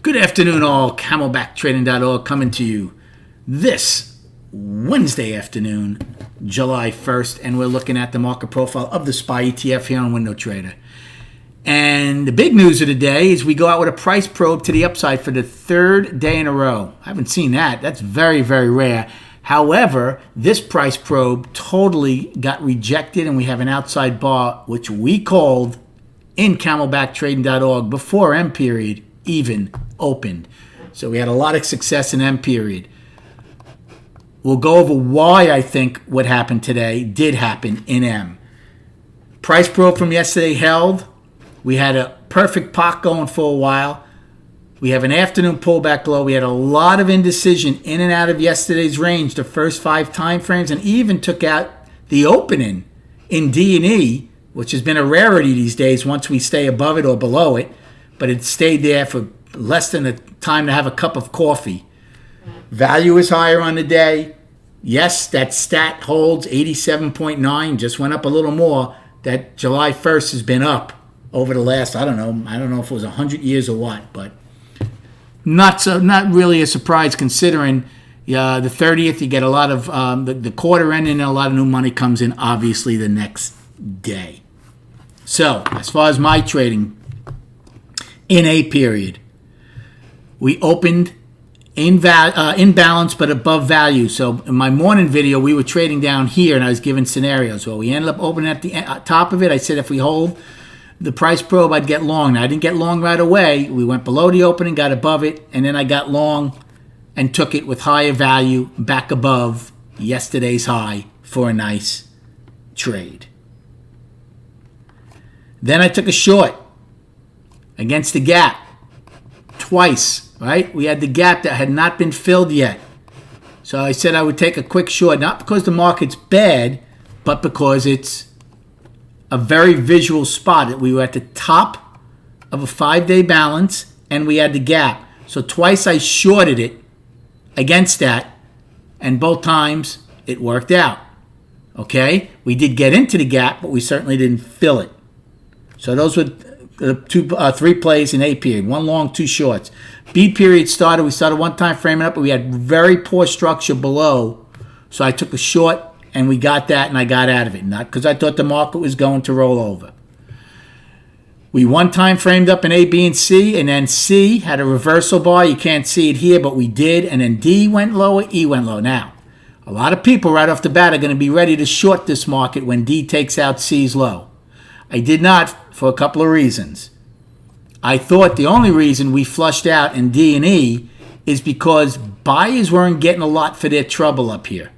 Good afternoon, all. CamelbackTrading.org coming to you this Wednesday afternoon, July 1st, and we're looking at the market profile of the SPY ETF here on Window Trader. And the big news of the day is we go out with a price probe to the upside for the third day in a row. I haven't seen that. That's very, very rare. However, this price probe totally got rejected, and we have an outside bar, which we called in CamelbackTrading.org before M period even opened. So we had a lot of success in M period. We'll go over why I think what happened today did happen in M. Price probe from yesterday held. We had a perfect pot going for a while. We have an afternoon pullback low. We had a lot of indecision in and out of yesterday's range, the first 5 time frames, and even took out the opening in D&E, which has been a rarity these days once we stay above it or below it. But it stayed there for less than a time to have a cup of coffee. Value is higher on the day. Yes, that stat holds 87.9, just went up a little more. That July 1st has been up over the last, I don't know if it was 100 years or what, but not really a surprise considering the 30th, you get a lot of the quarter end and a lot of new money comes in, obviously, the next day. So, as far as my trading, in A period, we opened in balance but above value. So in my morning video, we were trading down here, and I was giving scenarios. Well, we ended up opening at the top of it. I said if we hold the price probe, I'd get long. Now, I didn't get long right away. We went below the opening, got above it, and then I got long and took it with higher value back above yesterday's high for a nice trade. Then I took a short against the gap twice, right? We had the gap that had not been filled yet. So I said I would take a quick short, not because the market's bad, but because it's a very visual spot. We were at the top of a 5-day balance, and we had the gap. So twice I shorted it against that, and both times it worked out. Okay? We did get into the gap, but we certainly didn't fill it. So those were three plays in A period, 1 long, 2 shorts. B period started. We started one time framing up, but we had very poor structure below. So I took a short, and we got that, and I got out of it. Not because I thought the market was going to roll over. We one time framed up in A, B, and C, and then C had a reversal bar. You can't see it here, but we did. And then D went lower, E went low. Now, a lot of people right off the bat are going to be ready to short this market when D takes out C's low. I did not, for a couple of reasons. I thought the only reason we flushed out in D and E is because buyers weren't getting a lot for their trouble up here.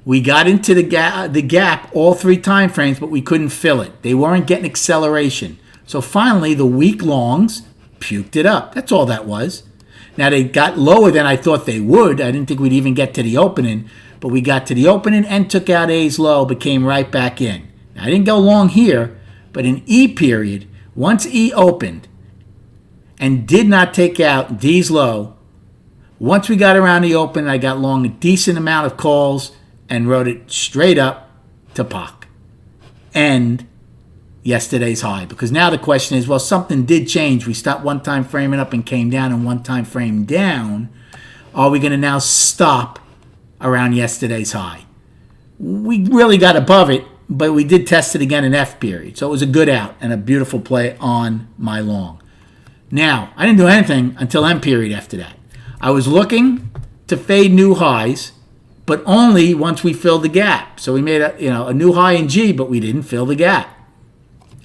We got into the gap all 3 time frames, but we couldn't fill it. They weren't getting acceleration. So finally, the weak longs puked it up. That's all that was. Now, they got lower than I thought they would. I didn't think we'd even get to the opening, but we got to the opening and took out A's low, but came right back in. Now, I didn't go long here, but in E period, once E opened and did not take out D's low, once we got around the open, I got long a decent amount of calls and wrote it straight up to POC. And yesterday's high. Because now the question is, well, something did change. We stopped one time framing up and came down, and one time frame down. Are we going to now stop around yesterday's high? We really got above it, but we did test it again in F period. So it was a good out and a beautiful play on my long. Now, I didn't do anything until M period after that. I was looking to fade new highs, but only once we filled the gap. So we made a new high in G, but we didn't fill the gap.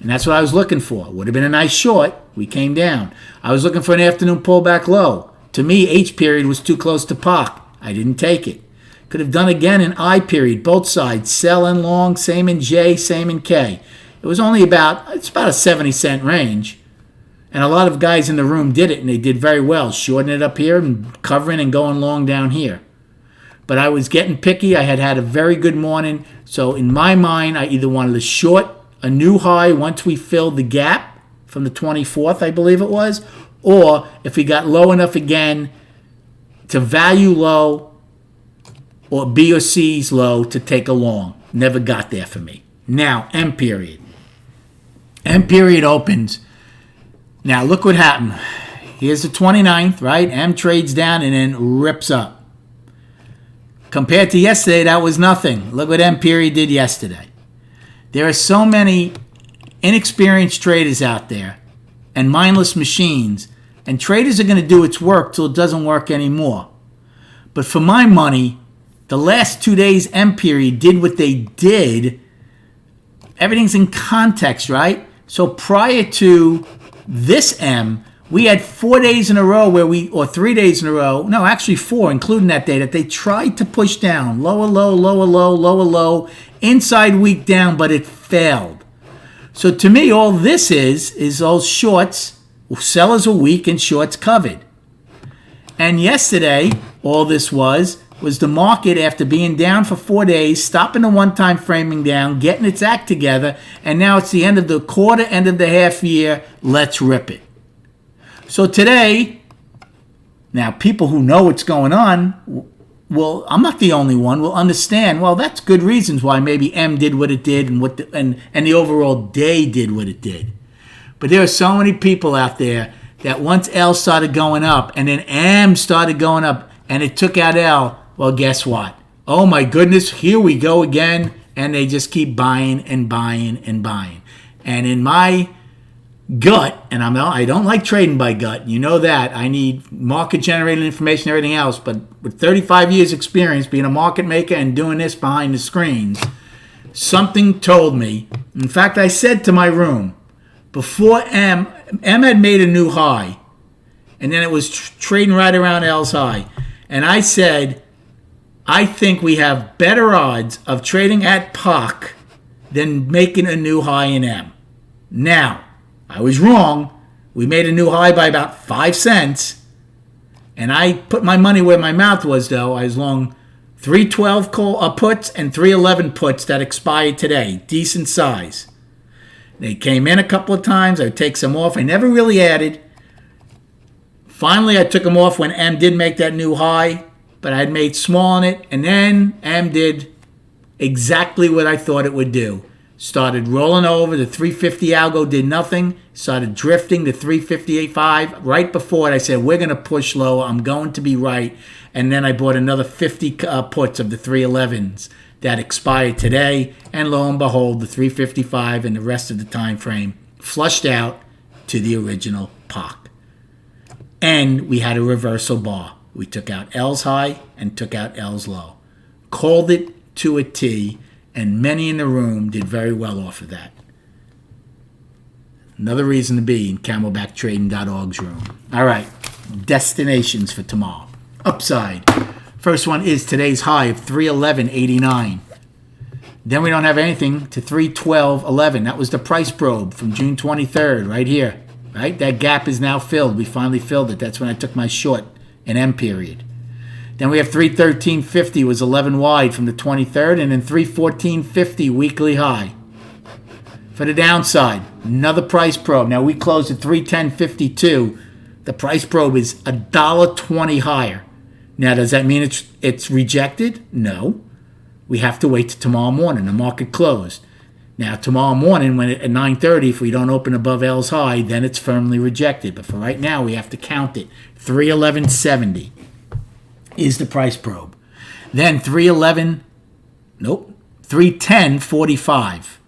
And that's what I was looking for. Would have been a nice short. We came down. I was looking for an afternoon pullback low. To me, H period was too close to POC. I didn't take it. Could have done again in I period, both sides, sell and long, same in J, same in K. It was only about a 70-cent range. And a lot of guys in the room did it, and they did very well, shorting it up here and covering and going long down here. But I was getting picky. I had a very good morning. So in my mind, I either wanted to short a new high once we filled the gap from the 24th, I believe it was, or if we got low enough again to value low or B or C's low to take a long. Never got there for me. Now, M period. M period opens. Now, look what happened. here's the 29th, right? M trades down and then rips up. Compared to yesterday, that was nothing. Look what M period did yesterday. There are so many inexperienced traders out there and mindless machines, and traders are going to do its work till it doesn't work anymore. But for my money, the last 2 days M period did what they did. Everything's in context, right? So prior to this M, we had 4 days in a row or 3 days in a row, no, actually 4, including that day, that they tried to push down. Lower low, lower low, lower low, inside week down, but it failed. So to me, all this is all shorts, sellers are weak and shorts covered. And yesterday, all this was the market, after being down for 4 days, stopping the one-time framing down, getting its act together, and now it's the end of the quarter, end of the half year, let's rip it. So today, now people who know what's going on, well, I'm not the only one, will understand, well, that's good reasons why maybe M did what it did and the overall day did what it did. But there are so many people out there that once L started going up and then M started going up and it took out L, well, guess what? Oh my goodness, here we go again. And they just keep buying and buying and buying. And in my gut, and I don't like trading by gut, you know that. I need market-generated information and everything else. But with 35 years experience being a market maker and doing this behind the screens, something told me. In fact, I said to my room, before M had made a new high, and then it was trading right around L's high. And I said, I think we have better odds of trading at POC than making a new high in M. Now, I was wrong. We made a new high by about 5 cents. And I put my money where my mouth was, though. I was long 312 puts and 311 puts that expired today. Decent size. They came in a couple of times. I would take some off. I never really added. Finally, I took them off when M did make that new high. But I had made small on it. And then M did exactly what I thought it would do. Started rolling over. The 350 algo did nothing. Started drifting to 358.5. Right before it, I said, we're going to push lower. I'm going to be right. And then I bought another 50 puts of the 311s that expired today. And lo and behold, the 355 and the rest of the time frame flushed out to the original POC. And we had a reversal bar. We took out L's high and took out L's low. Called it to a T. And many in the room did very well off of that. Another reason to be in CamelbackTrading.org's room. All right, destinations for tomorrow. Upside. First one is today's high of 311.89. Then we don't have anything to 312.11. That was the price probe from June 23rd, right here. Right? That gap is now filled. We finally filled it. That's when I took my short in M period. Then we have 313.50 was 11 wide from the 23rd, and then 314.50 weekly high. For the downside, another price probe. Now we closed at 310.52. The price probe is $1.20 higher. Now does that mean it's rejected? No. We have to wait till tomorrow morning. The market closed. Now tomorrow morning at 9:30, if we don't open above L's high, then it's firmly rejected. But for right now, we have to count it. 311.70. Is the price probe. Then 310.45,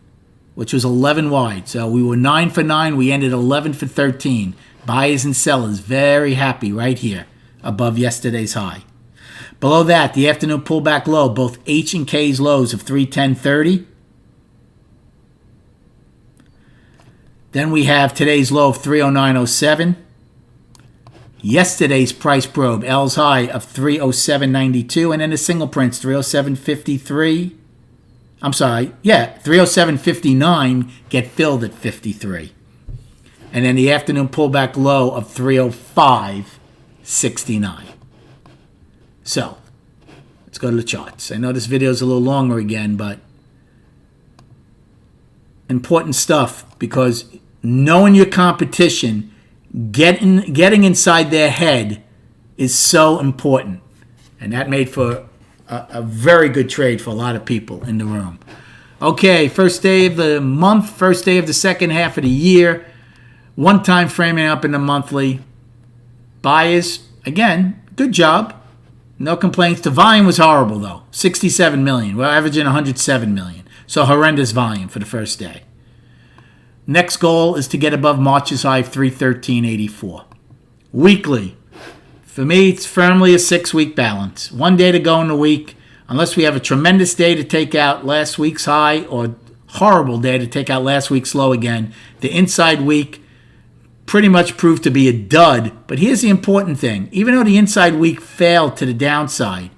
which was 11 wide. So we were 9 for 9. We ended 11 for 13. Buyers and sellers very happy right here above yesterday's high. Below that, the afternoon pullback low, both H and K's lows of 310.30. Then we have today's low of 309.07. Yesterday's price probe, L's high of 307.92, and then the single prints, 307.53. I'm sorry, 307.59 get filled at 53. And then the afternoon pullback low of 305.69. So, let's go to the charts. I know this video is a little longer again, but important stuff, because knowing your competition, getting inside their head is so important. And that made for a very good trade for a lot of people in the room. Okay, first day of the month, first day of the second half of the year. One time framing up in the monthly. Buyers, again, good job. No complaints. The volume was horrible, though. 67 million. We're averaging 107 million. So horrendous volume for the first day. Next goal is to get above March's high of 313.84. Weekly. For me, it's firmly a 6-week balance. 1 day to go in the week. Unless we have a tremendous day to take out last week's high or horrible day to take out last week's low again, the inside week pretty much proved to be a dud. But here's the important thing. Even though the inside week failed to the downside,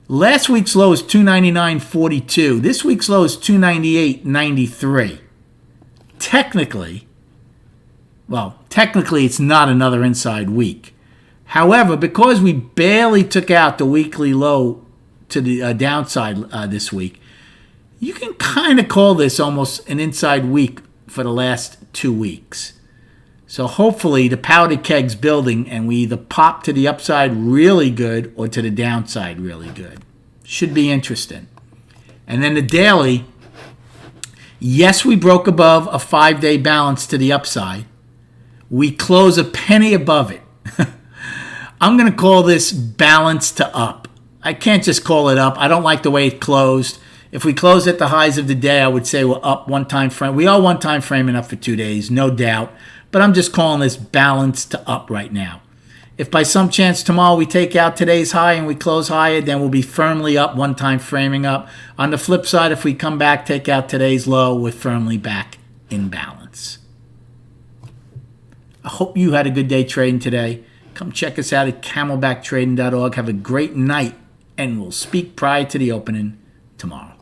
last week's low is 299.42. This week's low is 298.93. Technically, it's not another inside week. However, because we barely took out the weekly low to the downside this week, you can kind of call this almost an inside week for the last 2 weeks. So hopefully the powder keg's building and we either pop to the upside really good or to the downside really good. Should be interesting. And then the daily, yes, we broke above a 5-day balance to the upside. We close a penny above it. I'm going to call this balance to up. I can't just call it up. I don't like the way it closed. If we close at the highs of the day, I would say we're up one time frame. We are one time framing up for 2 days, no doubt. But I'm just calling this balance to up right now. If by some chance tomorrow we take out today's high and we close higher, then we'll be firmly up, one time framing up. On the flip side, if we come back, take out today's low, we're firmly back in balance. I hope you had a good day trading today. Come check us out at camelbacktrading.org. Have a great night, and we'll speak prior to the opening tomorrow.